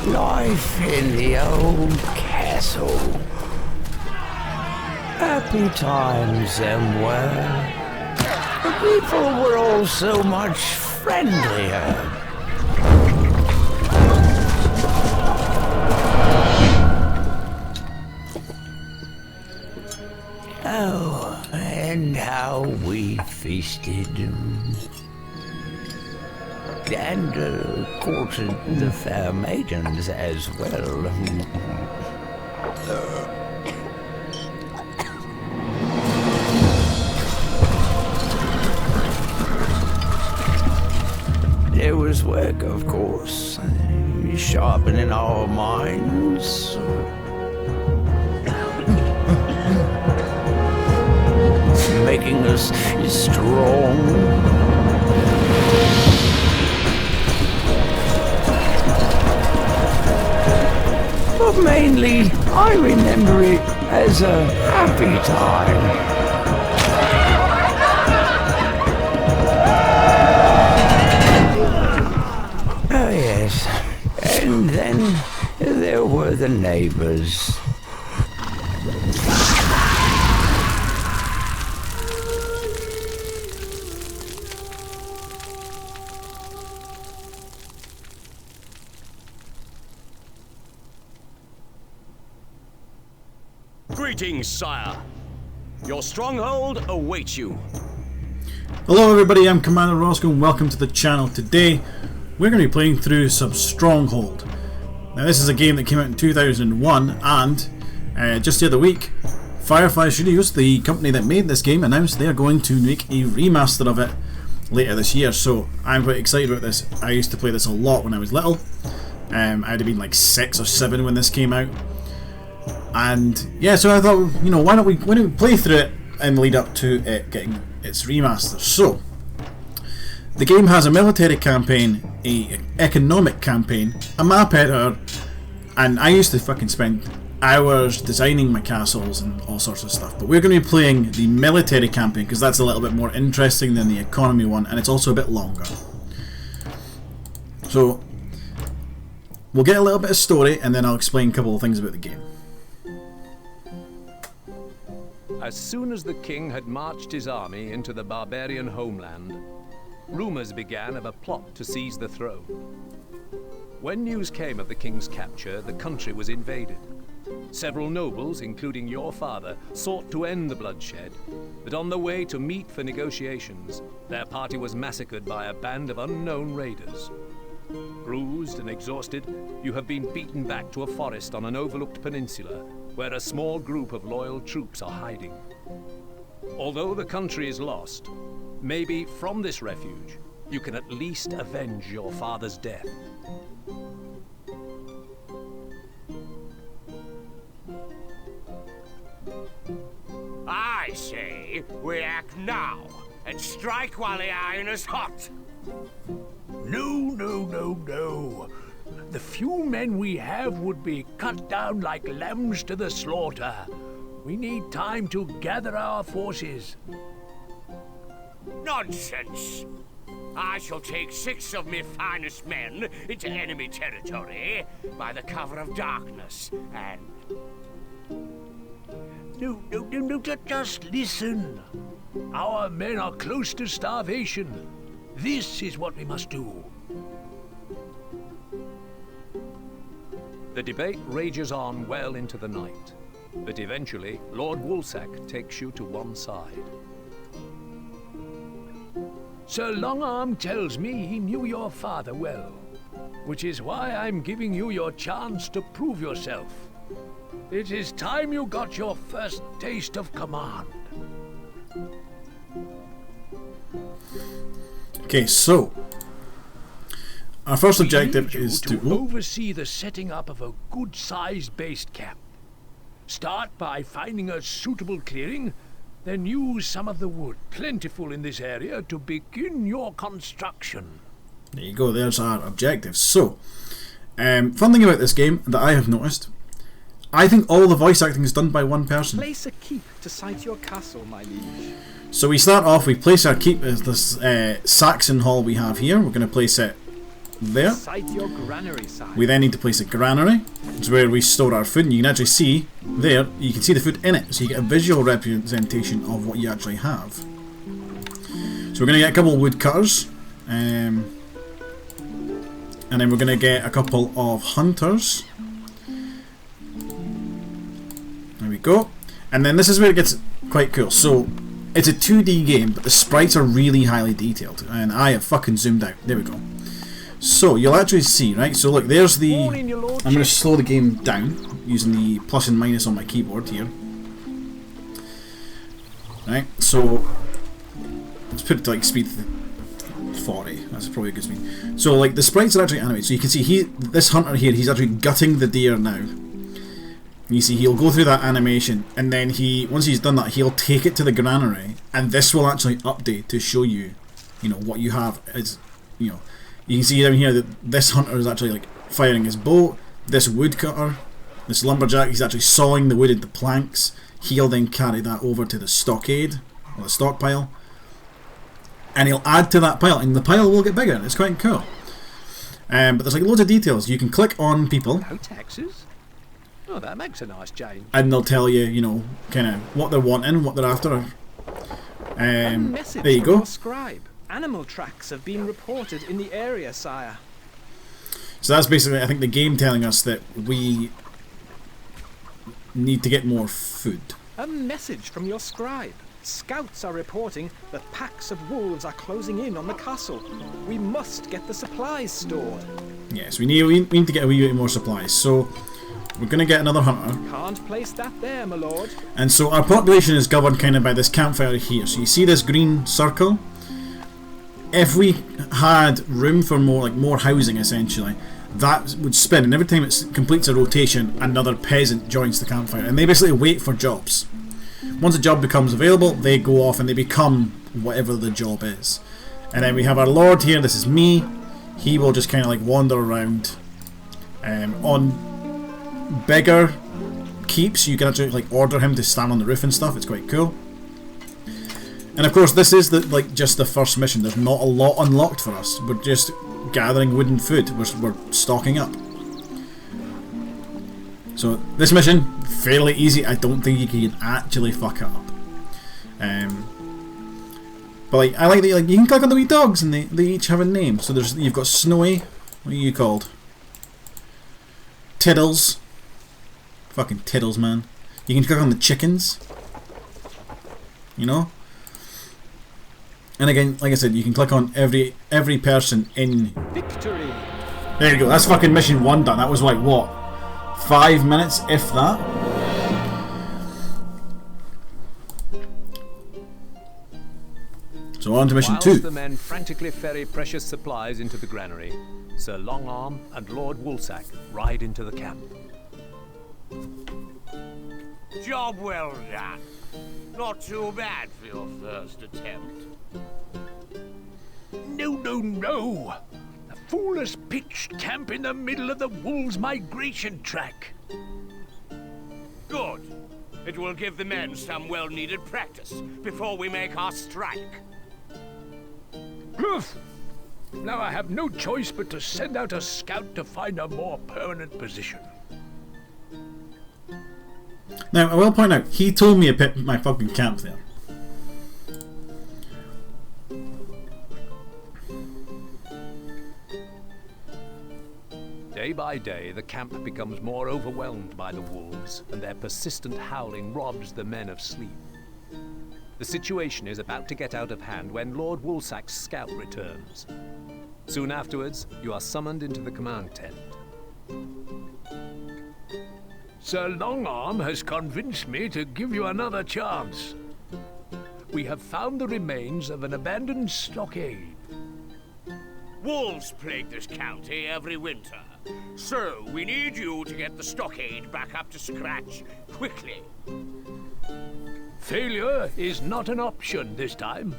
Life in the old castle. Happy times them were. The people were all so much friendlier. Oh, and how we feasted. And courted the fair maidens as well. There was work, of course, sharpening our minds. Making us strong. But mainly, I remember it as a happy time. Oh yes, and then there were the neighbors. Greetings, sire. Your stronghold awaits you. Hello everybody, I'm Commander Roscoe and welcome to the channel. Today we're going to be playing through some Stronghold. Now this is a game that came out in 2001 and just the other week Firefly Studios, the company that made this game, announced they are going to make a remaster of it later this year. So I'm quite excited about this. I used to play this a lot when I was little. I'd have been like 6 or 7 when this came out. And yeah, so I thought, you know, why don't we play through it and lead up to it getting its remaster. So the game has a military campaign, a economic campaign, a map editor, and I used to fucking spend hours designing my castles and all sorts of stuff. But we're going to be playing the military campaign because that's a little bit more interesting than the economy one, and it's also a bit longer. So we'll get a little bit of story and then I'll explain a couple of things about the game. As soon as the king had marched his army into the barbarian homeland, rumors began of a plot to seize the throne. When news came of the king's capture, the country was invaded. Several nobles, including your father, sought to end the bloodshed, but on the way to meet for negotiations, their party was massacred by a band of unknown raiders. Bruised and exhausted, you have been beaten back to a forest on an overlooked peninsula, where a small group of loyal troops are hiding. Although the country is lost, maybe from this refuge, you can at least avenge your father's death. I say, we act now, and strike while the iron is hot. No. The few men we have would be cut down like lambs to the slaughter. We need time to gather our forces. Nonsense! I shall take 6 of my finest men into enemy territory by the cover of darkness, and... No, just listen. Our men are close to starvation. This is what we must do. The debate rages on well into the night, but eventually Lord Woolsack takes you to one side. Sir Longarm tells me he knew your father well, which is why I'm giving you your chance to prove yourself. It is time you got your first taste of command. Okay, so our first objective is to oversee the setting up of a good-sized base camp. Start by finding a suitable clearing, then use some of the wood plentiful in this area to begin your construction. There you go, there's our objective. So, fun thing about this game that I have noticed, I think all the voice acting is done by one person. Place a keep to site your castle, my liege. So we start off, we place our keep as this Saxon hall we have here. We're going to place it there. Site your granary, sire. We then need to place a granary. It's where we store our food, and you can actually see there, you can see the food in it, so you get a visual representation of what you actually have. So we're going to get a couple of woodcutters, and then we're going to get a couple of hunters. There we go. And then this is where it gets quite cool. So it's a 2D game, but the sprites are really highly detailed, and I have fucking zoomed out. There we go. So you'll actually see, right? So look, there's the... I'm going to slow the game down using the plus and minus on my keyboard here. Right, so let's put it to like speed 40. That's probably a good speed. So like the sprites are actually animated. So you can see this hunter here, he's actually gutting the deer now. You see, he'll go through that animation, and then once he's done that, he'll take it to the granary, and this will actually update to show you, you know, what you have is, you know. You can see down here that this hunter is actually like firing his bow. This woodcutter, this lumberjack, he's actually sawing the wood into planks. He'll then carry that over to the stockade, or the stockpile, and he'll add to that pile, and the pile will get bigger. It's quite cool. But there's like loads of details. You can click on people. No taxes? Oh, that makes a nice change. And they'll tell you, you know, kind of what they're wanting, what they're after. A message there you from go. your scribe. Animal tracks have been reported in the area, sire. So that's basically, I think, the game telling us that we need to get more food. A message from your scribe. Scouts are reporting that packs of wolves are closing in on the castle. We must get the supplies stored. Yes, we need to get a wee bit more supplies. So we're going to get another hunter. Can't place that there, my lord. And so our population is governed kind of by this campfire here. So you see this green circle? If we had room for more housing, essentially, that would spin, and every time it completes a rotation, another peasant joins the campfire, and they basically wait for jobs. Once a job becomes available, they go off and they become whatever the job is. And then we have our lord here. This is me. He will just kind of like wander around. On bigger keeps, you can actually like order him to stand on the roof and stuff. It's quite cool. And of course, this is just the first mission. There's not a lot unlocked for us. We're just gathering wood and food. We're stocking up. So this mission, fairly easy. I don't think you can actually fuck it up. But like, I like that you can click on the wee dogs, and they each have a name. So you've got Snowy. What are you called? Tiddles. Fucking Tiddles, man. You can click on the chickens. You know. And again, like I said, you can click on every person in. Victory. There you go. That's fucking mission 1 done. That was like what, 5 minutes, if that. So on to mission 2. Whilst the men frantically ferry precious supplies into the granary, Sir Longarm and Lord Woolsack ride into the camp. Job well done. Not too bad for your first attempt. No, no, no! The fool has pitched camp in the middle of the wolves' migration track. Good. It will give the men some well-needed practice before we make our strike. Oof. Now I have no choice but to send out a scout to find a more permanent position. Now, I will point out, he told me to pick my fucking camp there. Day by day, the camp becomes more overwhelmed by the wolves, and their persistent howling robs the men of sleep. The situation is about to get out of hand when Lord Woolsack's scout returns. Soon afterwards, you are summoned into the command tent. Sir Longarm has convinced me to give you another chance. We have found the remains of an abandoned stockade. Wolves plague this county every winter. So, we need you to get the stockade back up to scratch quickly. Failure is not an option this time.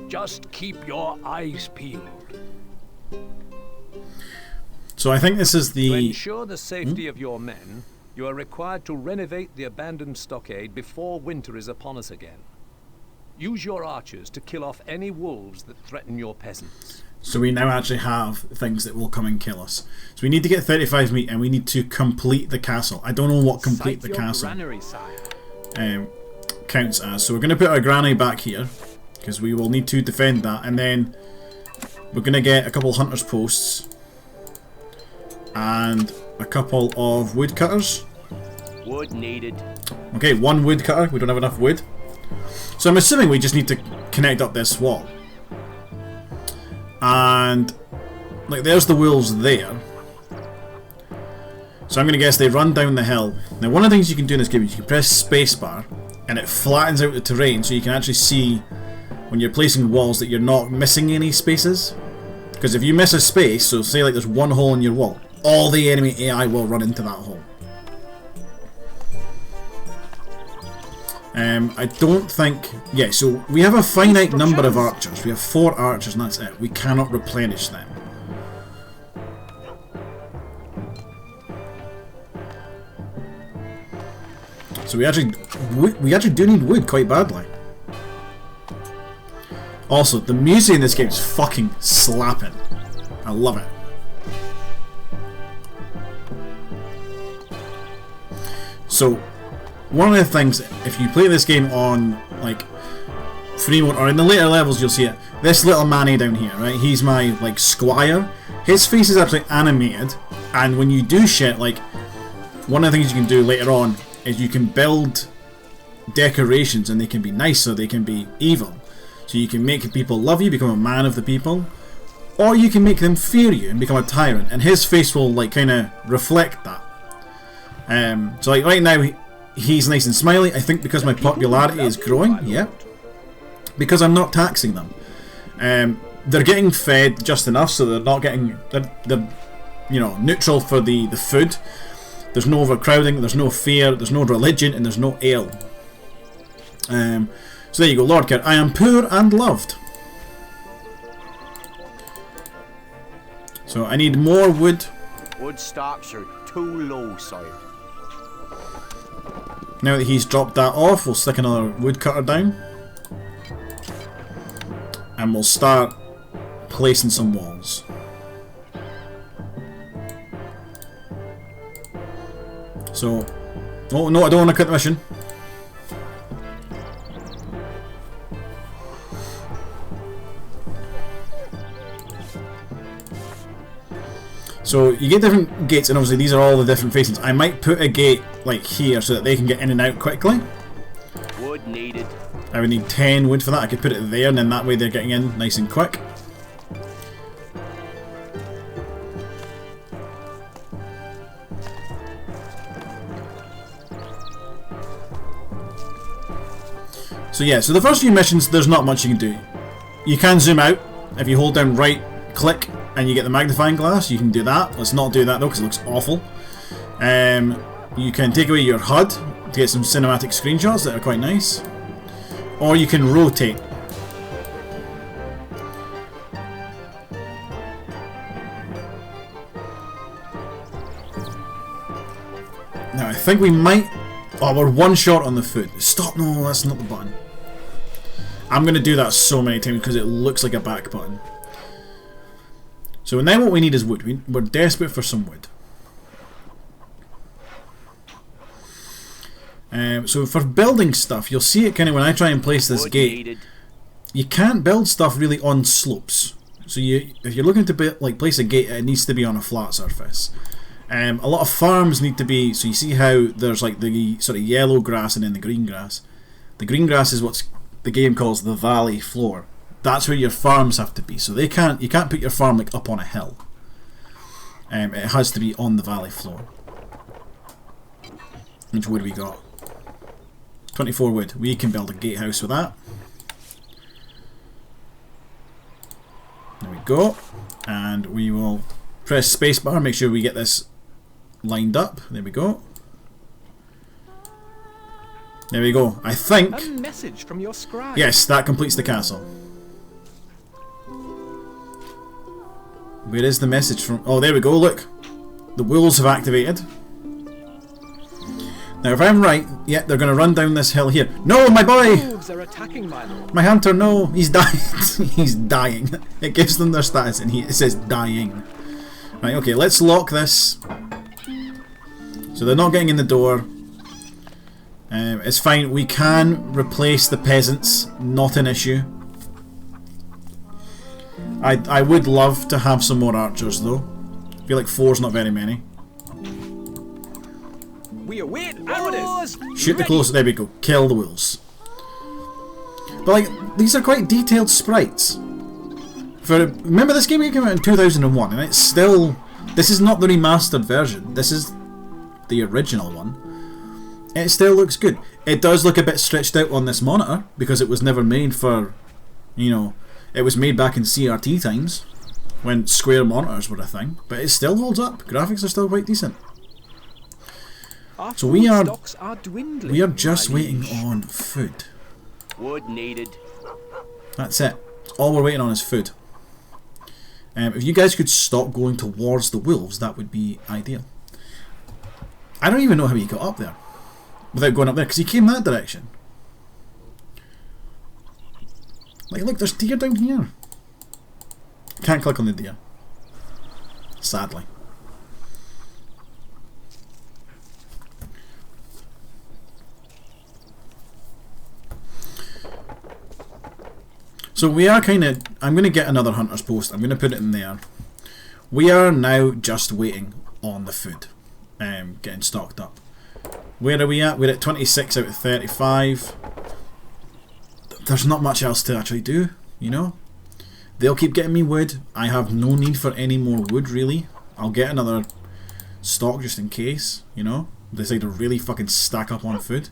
Just keep your eyes peeled. So I think this is the... To ensure the safety of your men, you are required to renovate the abandoned stockade before winter is upon us again. Use your archers to kill off any wolves that threaten your peasants. So we now actually have things that will come and kill us. So we need to get 35 meat and we need to complete the castle. I don't know what complete the castle counts as. So we're going to put our granary back here because we will need to defend that, and then we're going to get a couple hunters posts and a couple of woodcutters. Wood needed. Okay, one woodcutter. We don't have enough wood. So I'm assuming we just need to connect up this wall. And like there's the wolves there. So I'm going to guess they run down the hill. Now one of the things you can do in this game is you can press spacebar and it flattens out the terrain so you can actually see when you're placing walls that you're not missing any spaces. Because if you miss a space, so say like there's one hole in your wall, all the enemy AI will run into that hole. I don't think... Yeah, so we have a finite number of archers. We have 4 archers and that's it. We cannot replenish them. So we actually do need wood quite badly. Also, the music in this game is fucking slapping. I love it. So, one of the things, if you play this game on like free mode or in the later levels, you'll see it. This little manny down here, right? He's my like squire. His face is actually animated, and when you do shit, like one of the things you can do later on is you can build decorations, and they can be nice or they can be evil. So you can make people love you, become a man of the people, or you can make them fear you and become a tyrant. And his face will like kind of reflect that. So like right now. He's nice and smiley, I think because my popularity is growing, yeah. Because I'm not taxing them. They're getting fed just enough so they're not getting... They're you know, neutral for the food. There's no overcrowding, there's no fear, there's no religion, and there's no ale. So there you go, Lord Care. I am poor and loved. So I need more wood. Wood stocks are too low, sire. Now that he's dropped that off, we'll stick another woodcutter down. And we'll start placing some walls. So... Oh no, I don't want to cut the mission. So you get different gates, and obviously these are all the different facings. I might put a gate like here so that they can get in and out quickly. Wood needed. I would need 10 wood for that. I could put it there, and then that way they're getting in nice and quick. So yeah, so the first few missions, there's not much you can do. You can zoom out if you hold down right click and you get the magnifying glass. You can do that. Let's not do that though because it looks awful. You can take away your HUD to get some cinematic screenshots that are quite nice, or you can rotate. Now I think we might... Oh, we're one shot on the foot. Stop, no, that's not the button. I'm going to do that so many times because it looks like a back button. So now what we need is wood. We're desperate for some wood. So for building stuff, you'll see it kind of when I try and place this gate. You can't build stuff really on slopes. So if you're looking to place a gate, it needs to be on a flat surface. A lot of farms need to be, so you see how there's like the sort of yellow grass and then the green grass. The green grass is what the game calls the valley floor. That's where your farms have to be. So you can't put your farm like up on a hill. It has to be on the valley floor. Which wood we got? 24 wood. We can build a gatehouse with that. There we go. And we will press spacebar, make sure we get this lined up. There we go. There we go. I think... A message from your scribe. Yes, that completes the castle. Where is the message from... Oh, there we go, look. The wolves have activated. Now, if I'm right, yeah, they're going to run down this hill here. No, my boy! Wolves are attacking, my lord. My hunter, no! He's dying. He's dying. It gives them their status, and it says dying. Right, okay, let's lock this. So they're not getting in the door. It's fine. We can replace the peasants. Not an issue. I would love to have some more archers, though. I feel like 4's not very many. We await orders. Shoot the close. There we go. Kill the wolves. But like, these are quite detailed sprites. Remember, this game came out in 2001, and it's still. This is not the remastered version. This is the original one. And it still looks good. It does look a bit stretched out on this monitor because it was never made for, you know, it was made back in CRT times when square monitors were a thing. But it still holds up. Graphics are still quite decent. So we are just waiting on food. Wood needed. That's it. All we're waiting on is food. If you guys could stop going towards the wolves, that would be ideal. I don't even know how he got up there without going up there, because he came that direction. Like, look, there's deer down here. Can't click on the deer, sadly. So we are kind of. I'm going to get another hunter's post. I'm going to put it in there. We are now just waiting on the food, getting stocked up. Where are we at? We're at 26 out of 35. There's not much else to actually do, you know. They'll keep getting me wood. I have no need for any more wood, really. I'll get another stock just in case, you know. Decide to really fucking stack up on food.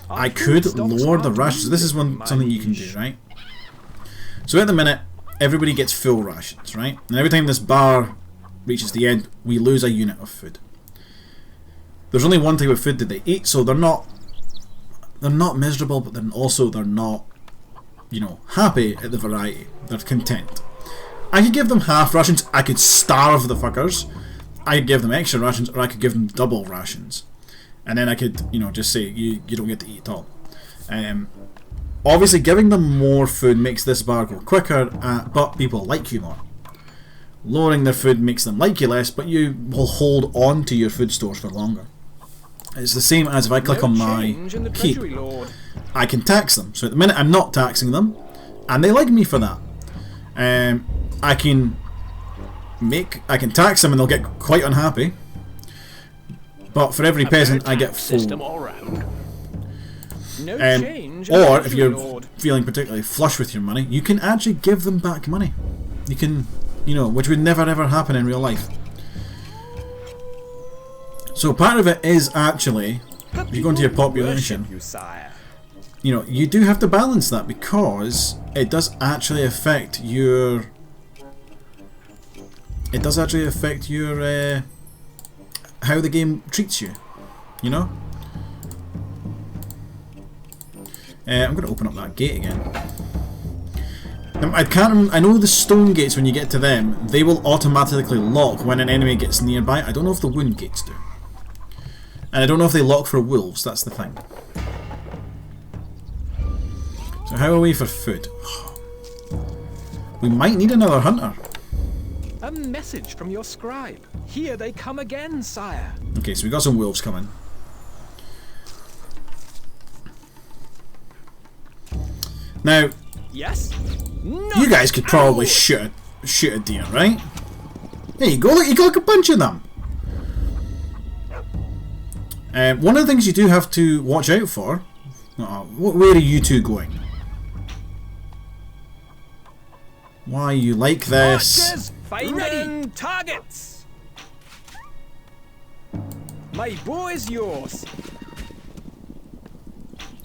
I could lower the rations. This is something you can do, right? So at the minute, everybody gets full rations, right? And every time this bar reaches the end, we lose a unit of food. There's only one type of food that they eat, so they're not miserable, but then also they're not, you know, happy at the variety. They're content. I could give them half rations. I could starve the fuckers. I could give them extra rations, or I could give them double rations, and then I could, you know, just say you don't get to eat at all. Obviously, giving them more food makes this bar go quicker, but people like you more. Lowering their food makes them like you less, but you will hold on to your food stores for longer. It's the same as if I click on my keep. I can tax them. So at the minute I'm not taxing them, and they like me for that. I can tax them and they'll get quite unhappy. But for every peasant I get full. Or if you're feeling particularly flush with your money, you can actually give them back money. You can, you know, which would never ever happen in real life. So part of it is actually, if you go into your population, you know, you do have to balance that because it does actually affect your. It does actually affect your how the game treats you. You know. I'm going to open up that gate again. I know the stone gates, when you get to them, they will automatically lock when an enemy gets nearby. I don't know if the wound gates do. And I don't know if they lock for wolves, that's the thing. So how are we for food? We might need another hunter. A message from your scribe. Here they come again, sire. Okay, so we got some wolves coming. Now, yes? You guys could probably shoot a deer, right? There you go, look, you got like a bunch of them. One of the things you do have to watch out for. Where are you two going? Why you like this? Archers, finding targets. My bow is yours.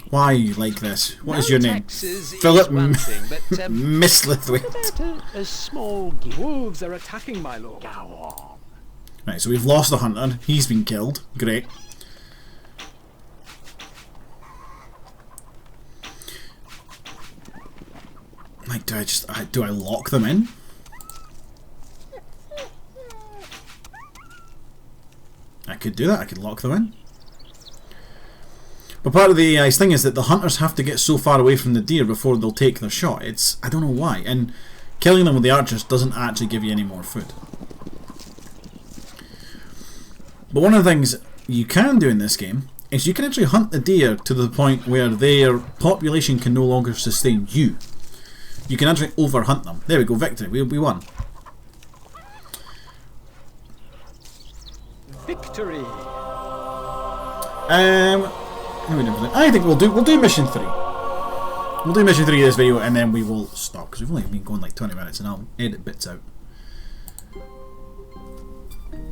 Why you like this? What is your name? Philip Mislithwaite. A small gift. Wolves are attacking, my lord. Go on. Right, so we've lost the hunter. He's been killed. Great. Like, do I lock them in? I could do that. I could lock them in. But part of the AI's thing is that the hunters have to get so far away from the deer before they'll take their shot. I don't know why. And killing them with the archers doesn't actually give you any more food. But one of the things you can do in this game is you can actually hunt the deer to the point where their population can no longer sustain you. You can actually overhunt them. There we go, victory. We won. Victory! I think we'll do mission 3. We'll do mission 3 of this video and then we will stop because we've only been going like 20 minutes and I'll edit bits out.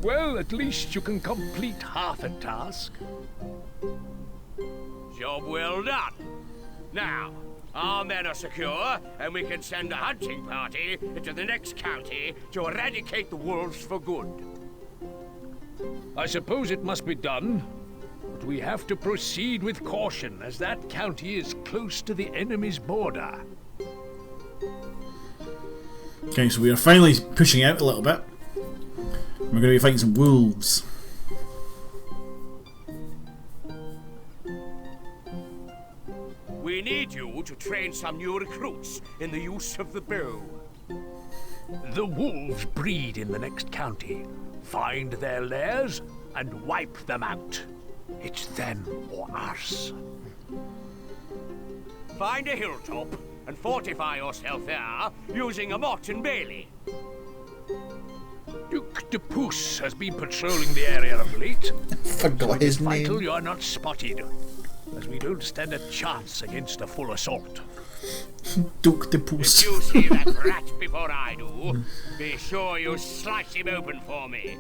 Well, at least you can complete half a task. Job well done. Now, our men are secure, and we can send a hunting party into the next county to eradicate the wolves for good. I suppose it must be done, but we have to proceed with caution as that county is close to the enemy's border. Okay, so we are finally pushing out a little bit. We're going to be fighting some wolves. We need you to train some new recruits in the use of the bow. The wolves breed in the next county. Find their lairs and wipe them out. It's them or us. Find a hilltop and fortify yourself there using a mott and bailey. Duke de Pouce has been patrolling the area of late. Forgot his Vital name. you are not spotted, as we don't stand a chance against a full assault. Duke de If Pouce. you see that rat before I do, be sure you slice him open for me.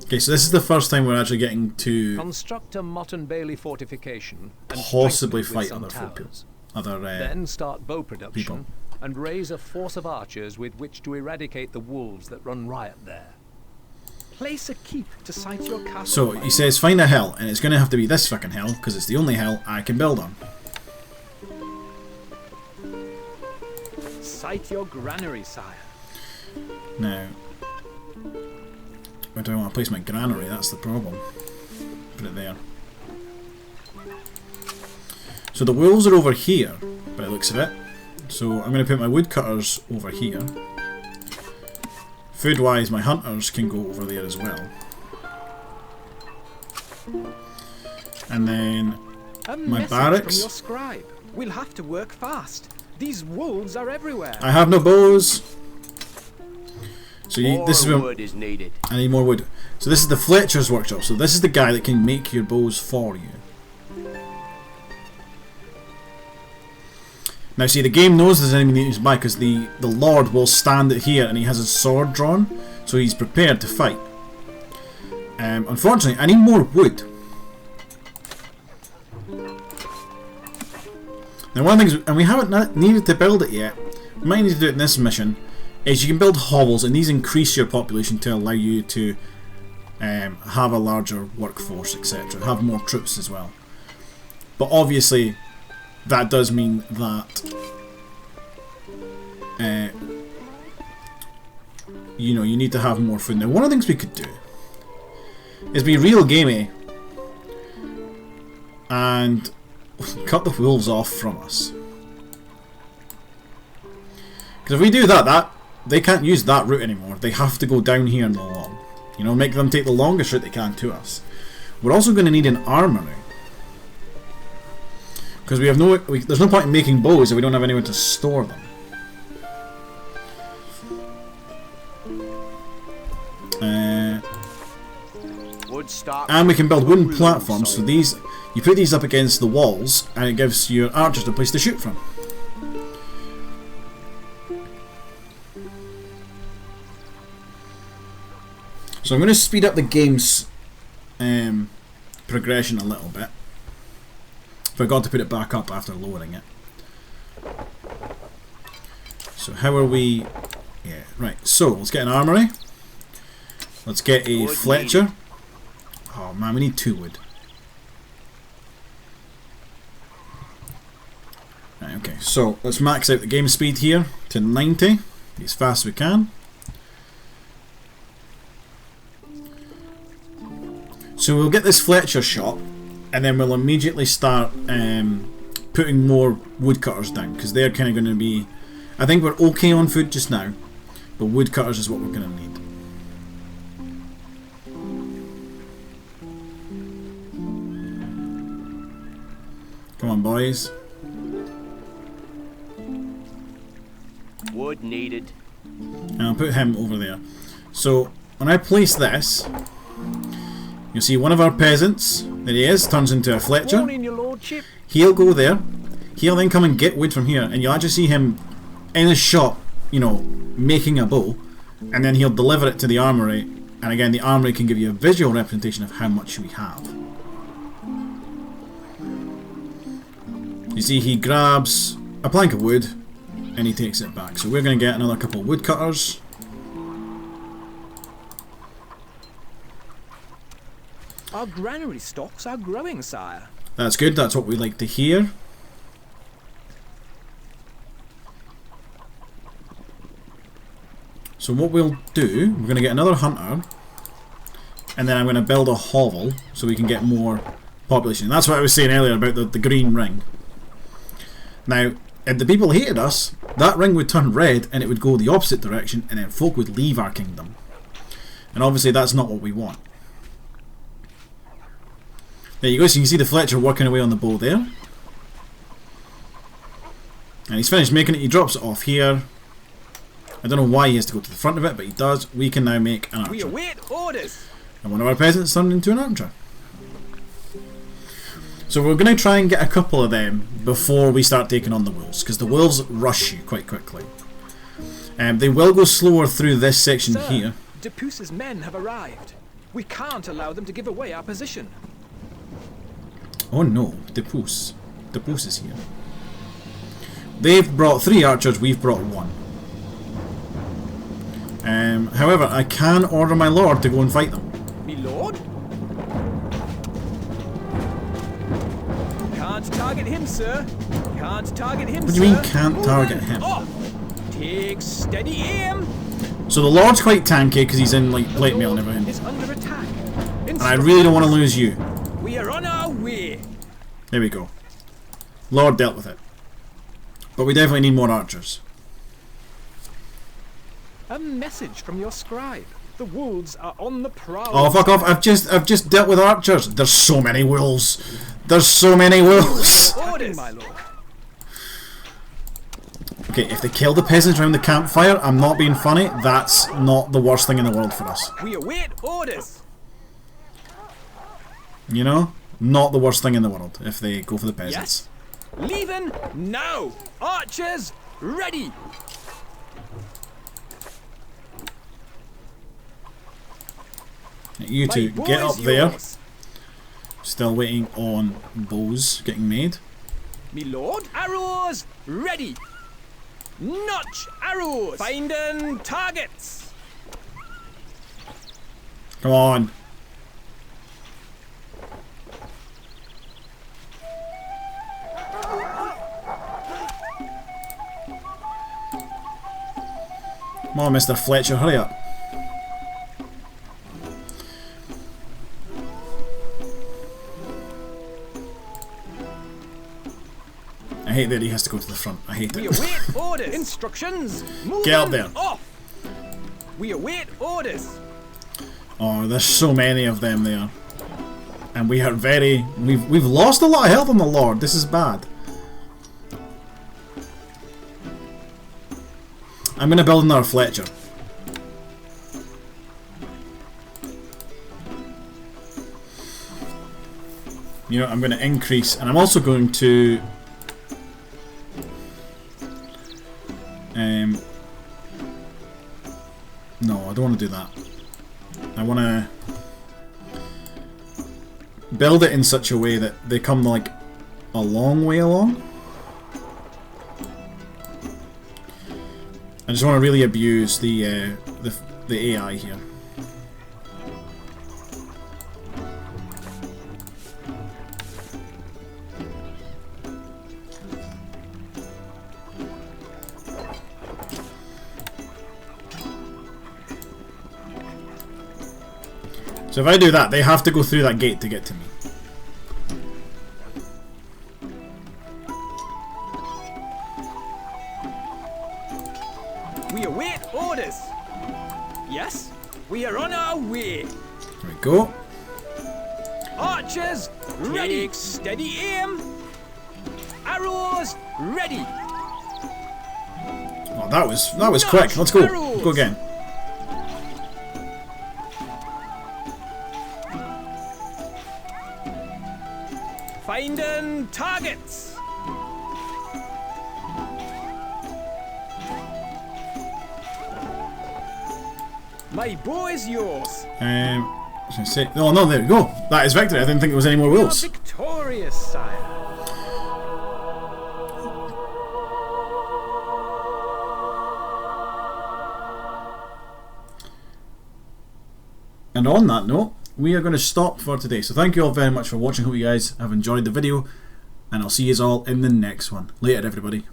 Okay, so this is the first time we're actually getting to Construct a Mott and Bailey fortification and possibly strengthen it with fight some other folk. towers. Then Then start bow production people. and raise a force of archers with which to eradicate the wolves that run riot there. Place a keep to site your castle. So he says find a hill, and it's going to have to be this fucking hill because it's the only hill I can build on. Site your granary, sire. Now, where do I want to place my granary? That's the problem. Put it there. So the wolves are over here, by the looks of it. So I'm going to put my woodcutters over here. Food-wise, my hunters can go over there as well. And then A my message barracks. from your scribe. We'll have to work fast. These wolves are everywhere. I have no bows. So this is where More wood is needed. I need more wood. So this is the Fletcher's workshop. So this is the guy that can make your bows for you. Now see, the game knows there's an enemy nearby because the Lord will stand it here and he has his sword drawn, so he's prepared to fight. Unfortunately, I need more wood. Now one of the things, and we haven't needed to build it yet, we might need to do it in this mission, is you can build hovels and these increase your population to allow you to have a larger workforce, etc. Have more troops as well. But obviously that does mean that you know, you need to have more food. Now one of the things we could do is be real gamey and cut the wolves off from us. Because if we do that, they can't use that route anymore. They have to go down here and along. You know, make them take the longest route they can to us. We're also going to need an armory. Because we have there's no point in making bows if we don't have anywhere to store them. And we can build wooden platforms. So these, you put these up against the walls, and it gives your archers a place to shoot from. So I'm going to speed up the game's progression a little bit. Forgot to put it back up after lowering it. So how are we? Yeah, right. So let's get an armory. Let's get a Fletcher. Oh man, we need 2 wood. Right, okay, so let's max out the game speed here to 90, be as fast as we can. So we'll get this Fletcher shot, and then we'll immediately start putting more woodcutters down, because they're kind of going to be... I think we're okay on food just now, but woodcutters is what we're going to need. Come on, boys. Wood needed. And I'll put him over there. So, when I place this, you'll see one of our peasants, there he is, turns into a Fletcher. Morning, your lordship. He'll go there. He'll then come and get wood from here, and you'll actually see him in his shop, you know, making a bow, and then he'll deliver it to the armory, and again the armory can give you a visual representation of how much we have. You see, he grabs a plank of wood and he takes it back. So we're going to get another couple of woodcutters. Our granary stocks are growing, sire. That's good, that's what we like to hear. So what we'll do, we're going to get another hunter, and then I'm going to build a hovel so we can get more population. That's what I was saying earlier about the green ring. Now, if the people hated us, that ring would turn red and it would go the opposite direction, and then folk would leave our kingdom. And obviously that's not what we want. There you go, so you can see the Fletcher working away on the bow there. And he's finished making it, he drops it off here. I don't know why he has to go to the front of it, but he does. We can now make an archer. We await orders. And one of our peasants turned into an archer. So we're going to try and get a couple of them before we start taking on the wolves, because the wolves rush you quite quickly. They will go slower through this section Sir, here. Depuce's men have arrived. We can't allow them to give away our position. Oh no, Depuce. Depuce is here. They've brought 3 archers, we've brought 1. However, I can order my lord to go and fight them. Me lord? Can't target him, sir. Can't target him, sir. What do you mean can't target him? Off. Take steady aim. So the lord's quite tanky because he's in like plate mail and everything. Is under attack. And I really don't want to lose you. We are on our way. There we go. Lord dealt with it. But we definitely need more archers. A message from your scribe. The wolves are on the prowl. Oh fuck off! I've just dealt with archers. There's so many wolves. There's so many wolves. Orders, my lord. Okay, if they kill the peasants around the campfire, I'm not being funny. That's not the worst thing in the world for us. We await orders. You know, not the worst thing in the world if they go for the peasants. Yes. Leaving now. Archers ready. You two, get up there. Still waiting on bows getting made. Me lord, arrows ready. Notch arrows. Finding targets. Come on. Come on, Mr. Fletcher, hurry up. I hate that he has to go to the front. I hate We it. await orders. Instructions. Moving Get up there. Off. We await orders. Oh, there's so many of them there. And we are very... We've lost a lot of health on the Lord. This is bad. I'm going to build another Fletcher. You know, I'm going to increase... And I'm also going to... No, I don't want to do that. I want to build it in such a way that they come like a long way along. I just want to really abuse the AI here. So if I do that, they have to go through that gate to get to me. Yes, we are on our way. There we go. Archers, ready. Take steady aim. Arrows, ready. Oh, that was quick. Let's go. Let's go again. Finding targets. My bow is yours. I was gonna say, oh no, there we go. That is victory. I didn't think there was any more You're wolves. victorious, sire. And on that note, we are going to stop for today. So thank you all very much for watching. Hope you guys have enjoyed the video, and I'll see you all in the next one. Later, everybody.